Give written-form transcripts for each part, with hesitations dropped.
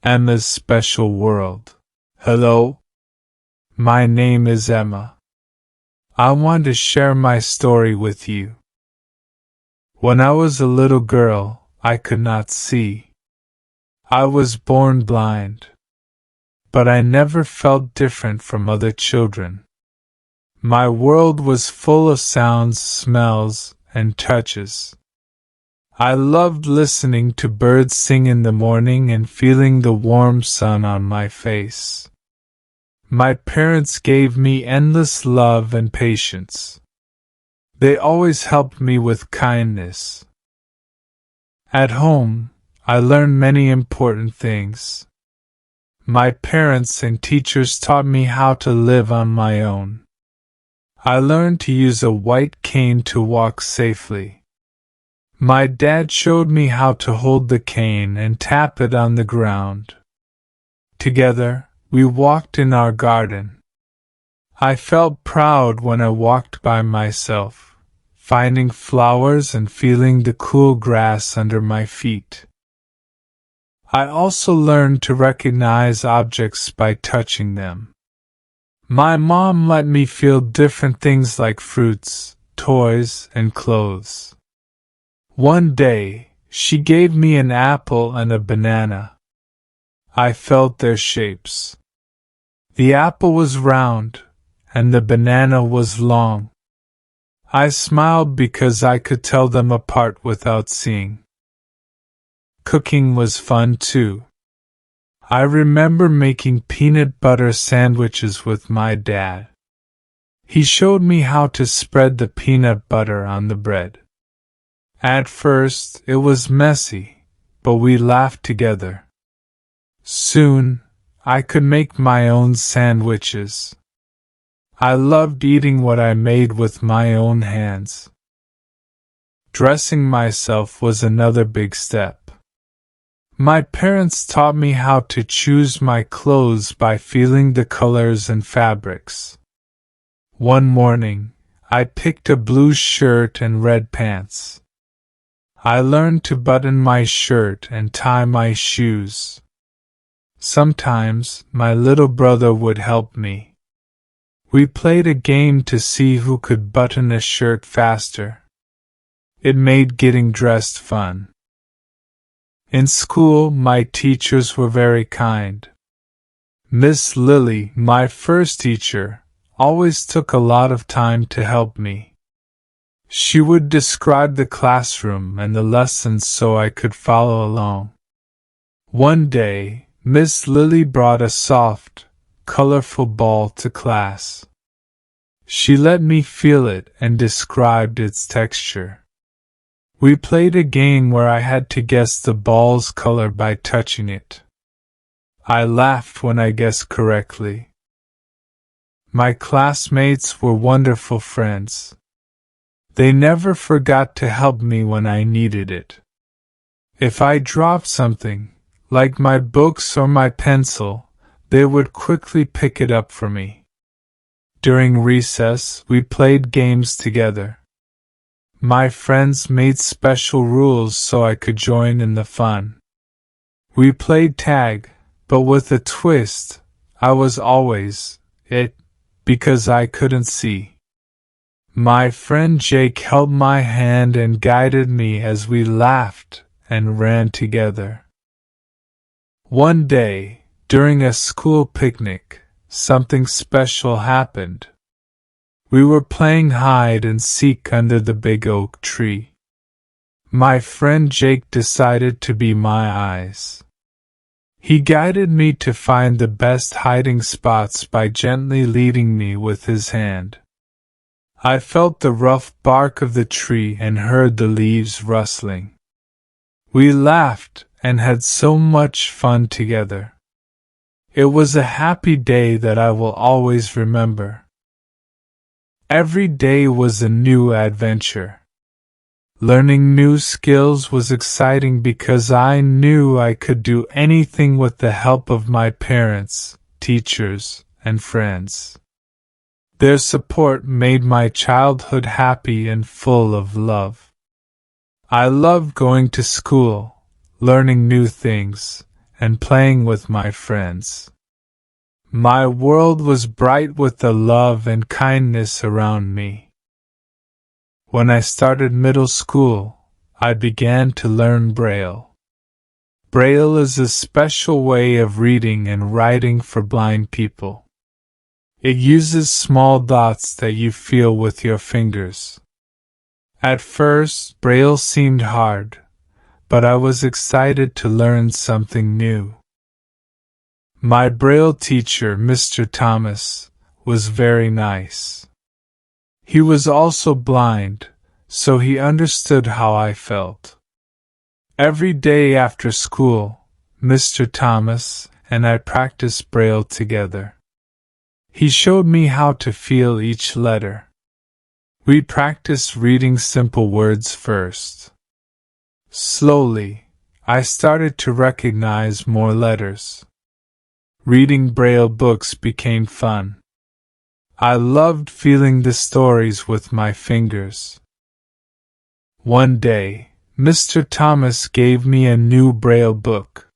Emma's Special World. Hello, my name is Emma. I want to share my story with you. When I was a little girl, I could not see. I was born blind. But I never felt different from other children. My world was full of sounds, smells, and touches. I loved listening to birds sing in the morning and feeling the warm sun on my face. My parents gave me endless love and patience. They always helped me with kindness. At home, I learned many important things. My parents and teachers taught me how to live on my own. I learned to use a white cane to walk safely. My dad showed me how to hold the cane and tap it on the ground. Together, we walked in our garden. I felt proud when I walked by myself, finding flowers and feeling the cool grass under my feet. I also learned to recognize objects by touching them. My mom let me feel different things like fruits, toys, and clothes. One day, she gave me an apple and a banana. I felt their shapes. The apple was round, and the banana was long. I smiled because I could tell them apart without seeing. Cooking was fun too. I remember making peanut butter sandwiches with my dad. He showed me how to spread the peanut butter on the bread. At first, it was messy, but we laughed together. Soon, I could make my own sandwiches. I loved eating what I made with my own hands. Dressing myself was another big step. My parents taught me how to choose my clothes by feeling the colors and fabrics. One morning, I picked a blue shirt and red pants. I learned to button my shirt and tie my shoes. Sometimes, my little brother would help me. We played a game to see who could button a shirt faster. It made getting dressed fun. In school, my teachers were very kind. Miss Lily, my first teacher, always took a lot of time to help me. She would describe the classroom and the lessons so I could follow along. One day, Miss Lily brought a soft, colorful ball to class. She let me feel it and described its texture. We played a game where I had to guess the ball's color by touching it. I laughed when I guessed correctly. My classmates were wonderful friends. They never forgot to help me when I needed it. If I dropped something, like my books or my pencil, they would quickly pick it up for me. During recess, we played games together. My friends made special rules so I could join in the fun. We played tag, but with a twist. I was always it, because I couldn't see. My friend Jake held my hand and guided me as we laughed and ran together. One day, during a school picnic, something special happened. We were playing hide and seek under the big oak tree. My friend Jake decided to be my eyes. He guided me to find the best hiding spots by gently leading me with his hand. I felt the rough bark of the tree and heard the leaves rustling. We laughed and had so much fun together. It was a happy day that I will always remember. Every day was a new adventure. Learning new skills was exciting because I knew I could do anything with the help of my parents, teachers, and friends. Their support made my childhood happy and full of love. I loved going to school, learning new things, and playing with my friends. My world was bright with the love and kindness around me. When I started middle school, I began to learn Braille. Braille is a special way of reading and writing for blind people. It uses small dots that you feel with your fingers. At first, Braille seemed hard, but I was excited to learn something new. My Braille teacher, Mr. Thomas, was very nice. He was also blind, so he understood how I felt. Every day after school, Mr. Thomas and I practiced Braille together. He showed me how to feel each letter. We practiced reading simple words first. Slowly, I started to recognize more letters. Reading Braille books became fun. I loved feeling the stories with my fingers. One day, Mr. Thomas gave me a new Braille book.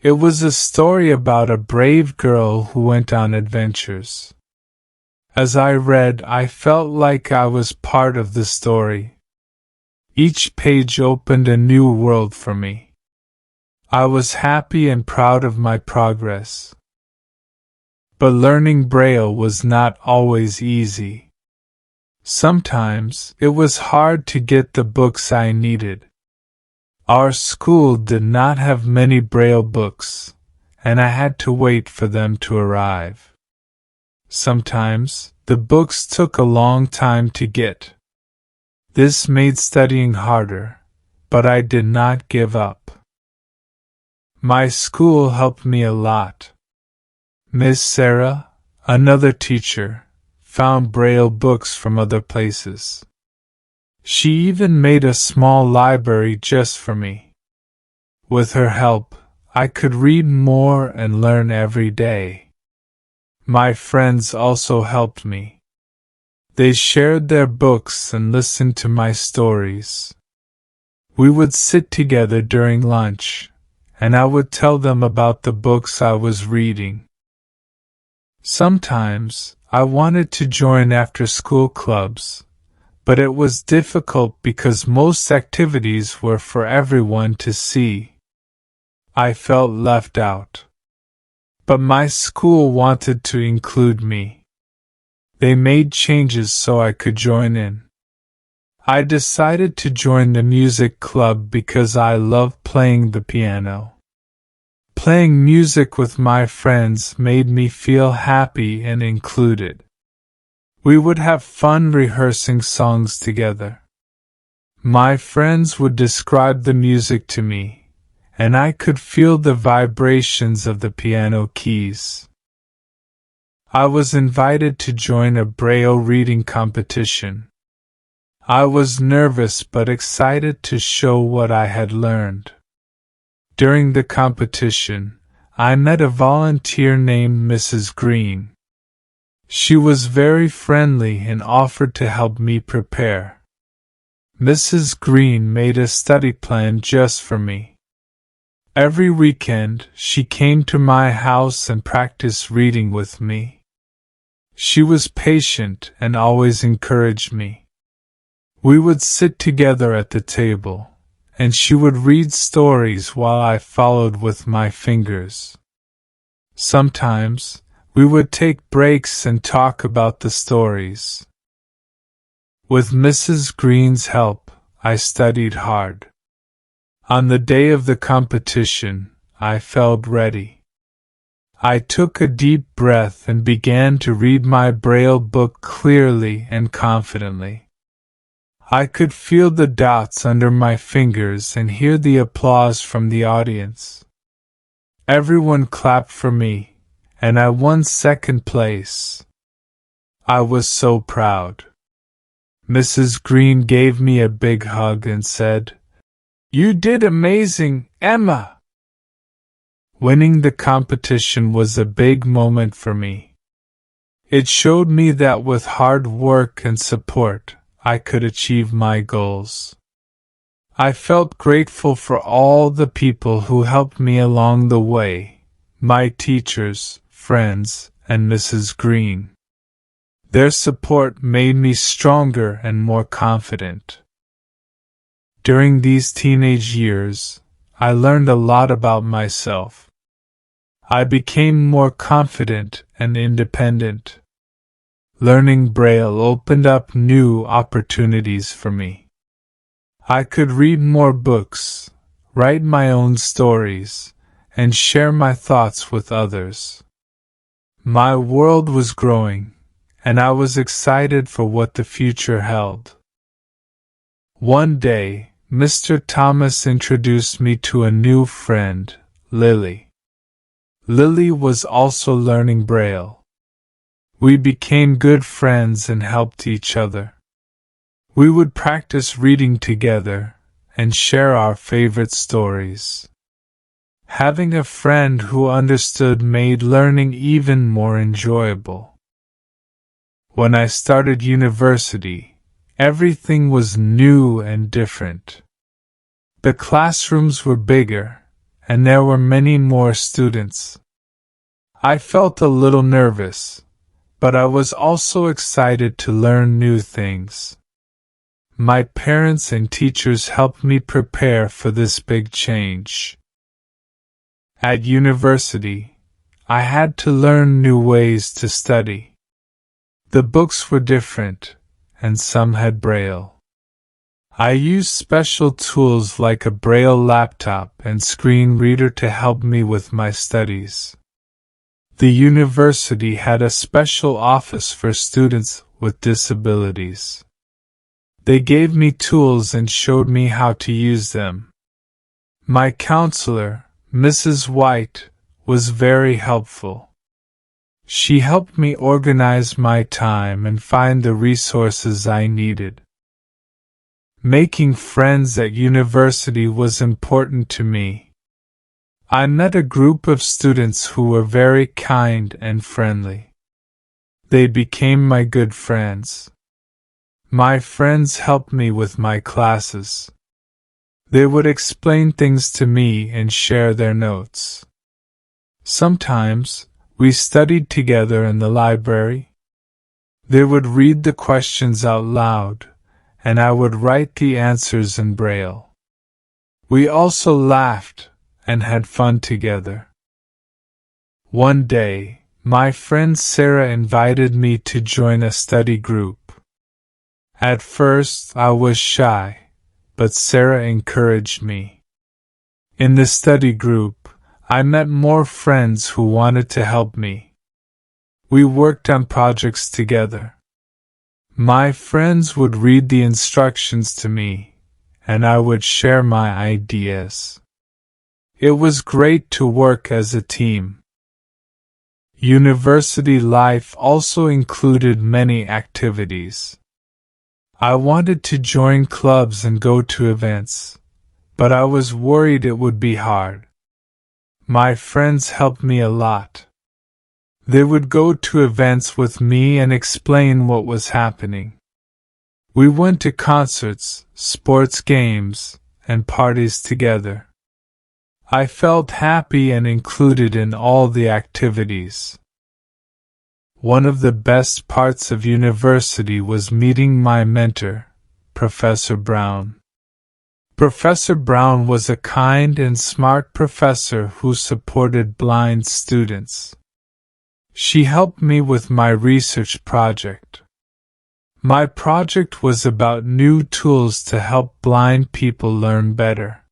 It was a story about a brave girl who went on adventures. As I read, I felt like I was part of the story. Each page opened a new world for me. I was happy and proud of my progress. But learning Braille was not always easy. Sometimes it was hard to get the books I needed. Our school did not have many Braille books, and I had to wait for them to arrive. Sometimes the books took a long time to get. This made studying harder, but I did not give up. My school helped me a lot. Miss Sarah, another teacher, found Braille books from other places. She even made a small library just for me. With her help, I could read more and learn every day. My friends also helped me. They shared their books and listened to my stories. We would sit together during lunch, and I would tell them about the books I was reading. Sometimes, I wanted to join after-school clubs, but it was difficult because most activities were for everyone to see. I felt left out. But my school wanted to include me. They made changes so I could join in. I decided to join the music club because I love playing the piano. Playing music with my friends made me feel happy and included. We would have fun rehearsing songs together. My friends would describe the music to me, and I could feel the vibrations of the piano keys. I was invited to join a Braille reading competition. I was nervous but excited to show what I had learned. During the competition, I met a volunteer named Mrs. Green. She was very friendly and offered to help me prepare. Mrs. Green made a study plan just for me. Every weekend, she came to my house and practiced reading with me. She was patient and always encouraged me. We would sit together at the table, and she would read stories while I followed with my fingers. Sometimes, we would take breaks and talk about the stories. With Mrs. Green's help, I studied hard. On the day of the competition, I felt ready. I took a deep breath and began to read my Braille book clearly and confidently. I could feel the dots under my fingers and hear the applause from the audience. Everyone clapped for me, and I won second place. I was so proud. Mrs. Green gave me a big hug and said, "You did amazing, Emma!" Winning the competition was a big moment for me. It showed me that with hard work and support, I could achieve my goals. I felt grateful for all the people who helped me along the way, my teachers, friends, and Mrs. Green. Their support made me stronger and more confident. During these teenage years, I learned a lot about myself. I became more confident and independent. Learning Braille opened up new opportunities for me. I could read more books, write my own stories, and share my thoughts with others. My world was growing, and I was excited for what the future held. One day, Mr. Thomas introduced me to a new friend, Lily. Lily was also learning Braille. We became good friends and helped each other. We would practice reading together and share our favorite stories. Having a friend who understood made learning even more enjoyable. When I started university, everything was new and different. The classrooms were bigger, and there were many more students. I felt a little nervous, but I was also excited to learn new things. My parents and teachers helped me prepare for this big change. At university, I had to learn new ways to study. The books were different, and some had Braille. I used special tools like a Braille laptop and screen reader to help me with my studies. The university had a special office for students with disabilities. They gave me tools and showed me how to use them. My counselor, Mrs. White, was very helpful. She helped me organize my time and find the resources I needed. Making friends at university was important to me. I met a group of students who were very kind and friendly. They became my good friends. My friends helped me with my classes. They would explain things to me and share their notes. Sometimes, we studied together in the library. They would read the questions out loud, and I would write the answers in Braille. We also laughed and had fun together. One day, my friend Sarah invited me to join a study group. At first, I was shy, but Sarah encouraged me. In the study group, I met more friends who wanted to help me. We worked on projects together. My friends would read the instructions to me, and I would share my ideas. It was great to work as a team. University life also included many activities. I wanted to join clubs and go to events, but I was worried it would be hard. My friends helped me a lot. They would go to events with me and explain what was happening. We went to concerts, sports games, and parties together. I felt happy and included in all the activities. One of the best parts of university was meeting my mentor, Professor Brown. Professor Brown was a kind and smart professor who supported blind students. She helped me with my research project. My project was about new tools to help blind people learn better.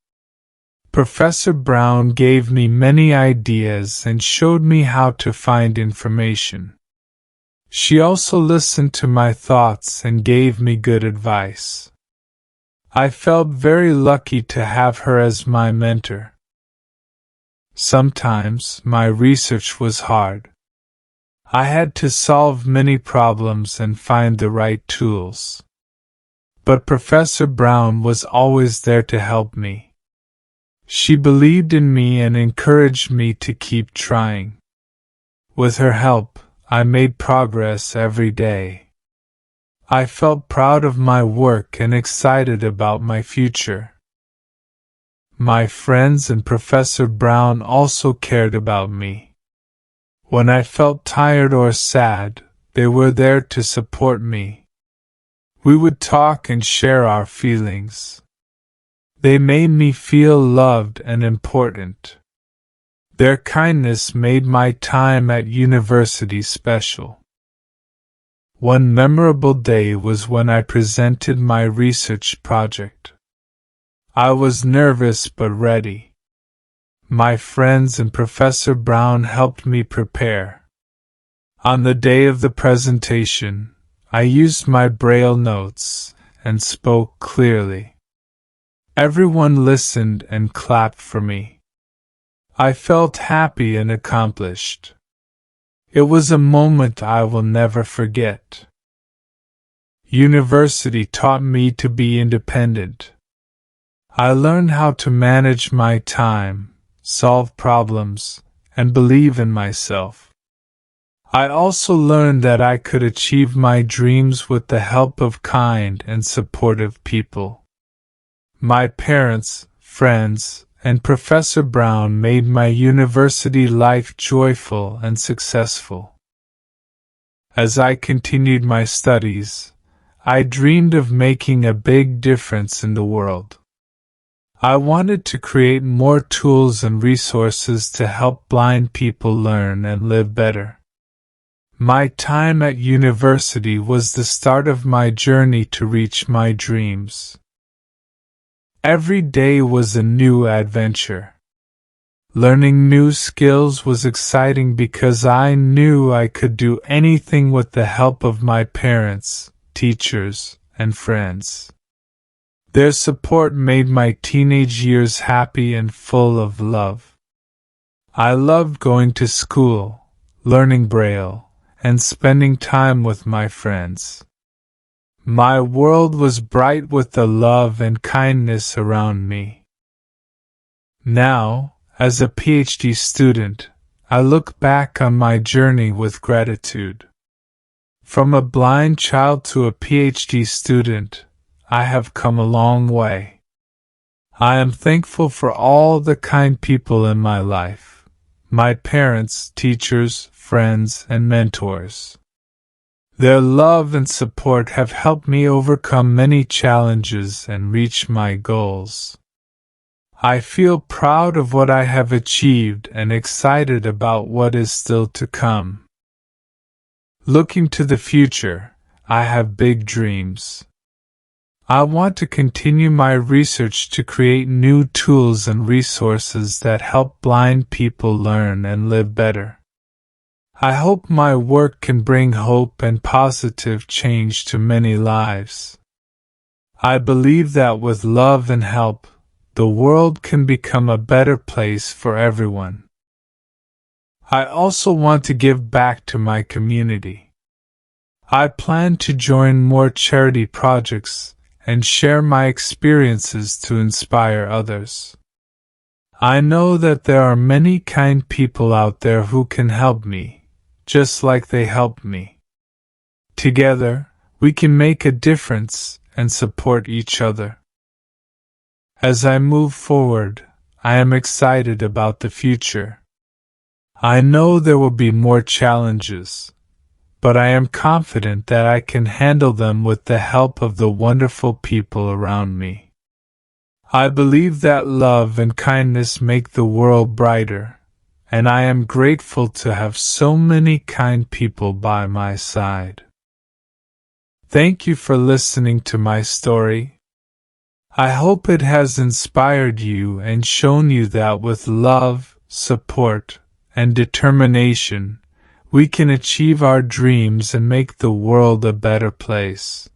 Professor Brown gave me many ideas and showed me how to find information. She also listened to my thoughts and gave me good advice. I felt very lucky to have her as my mentor. Sometimes my research was hard. I had to solve many problems and find the right tools. But Professor Brown was always there to help me. She believed in me and encouraged me to keep trying. With her help, I made progress every day. I felt proud of my work and excited about my future. my friends and Professor Brown also cared about me. When I felt tired or sad, they were there to support me. We would talk and share our feelings. They made me feel loved and important. Their kindness made my time at university special. One memorable day was when I presented my research project. I was nervous but ready. My friends and Professor Brown helped me prepare. On the day of the presentation, I used my Braille notes and spoke clearly. Everyone listened and clapped for me. I felt happy and accomplished. It was a moment I will never forget. University taught me to be independent. I learned how to manage my time, solve problems, and believe in myself. I also learned that I could achieve my dreams with the help of kind and supportive people. My parents, friends, and Professor Brown made my university life joyful and successful. As I continued my studies, I dreamed of making a big difference in the world. I wanted to create more tools and resources to help blind people learn and live better. My time at university was the start of my journey to reach my dreams. Every day was a new adventure. Learning new skills was exciting because I knew I could do anything with the help of my parents, teachers, and friends. Their support made my teenage years happy and full of love. I loved going to school, learning Braille, and spending time with my friends. My world was bright with the love and kindness around me. Now, as a PhD student, I look back on my journey with gratitude. From a blind child to a PhD student, I have come a long way. I am thankful for all the kind people in my life, my parents, teachers, friends, and mentors. Their love and support have helped me overcome many challenges and reach my goals. I feel proud of what I have achieved and excited about what is still to come. Looking to the future, I have big dreams. I want to continue my research to create new tools and resources that help blind people learn and live better. I hope my work can bring hope and positive change to many lives. I believe that with love and help, the world can become a better place for everyone. I also want to give back to my community. I plan to join more charity projects and share my experiences to inspire others. I know that there are many kind people out there who can help me, just like they helped me. Together, we can make a difference and support each other. As I move forward, I am excited about the future. I know there will be more challenges, but I am confident that I can handle them with the help of the wonderful people around me. I believe that love and kindness make the world brighter, and I am grateful to have so many kind people by my side. Thank you for listening to my story. I hope it has inspired you and shown you that with love, support, and determination, we can achieve our dreams and make the world a better place.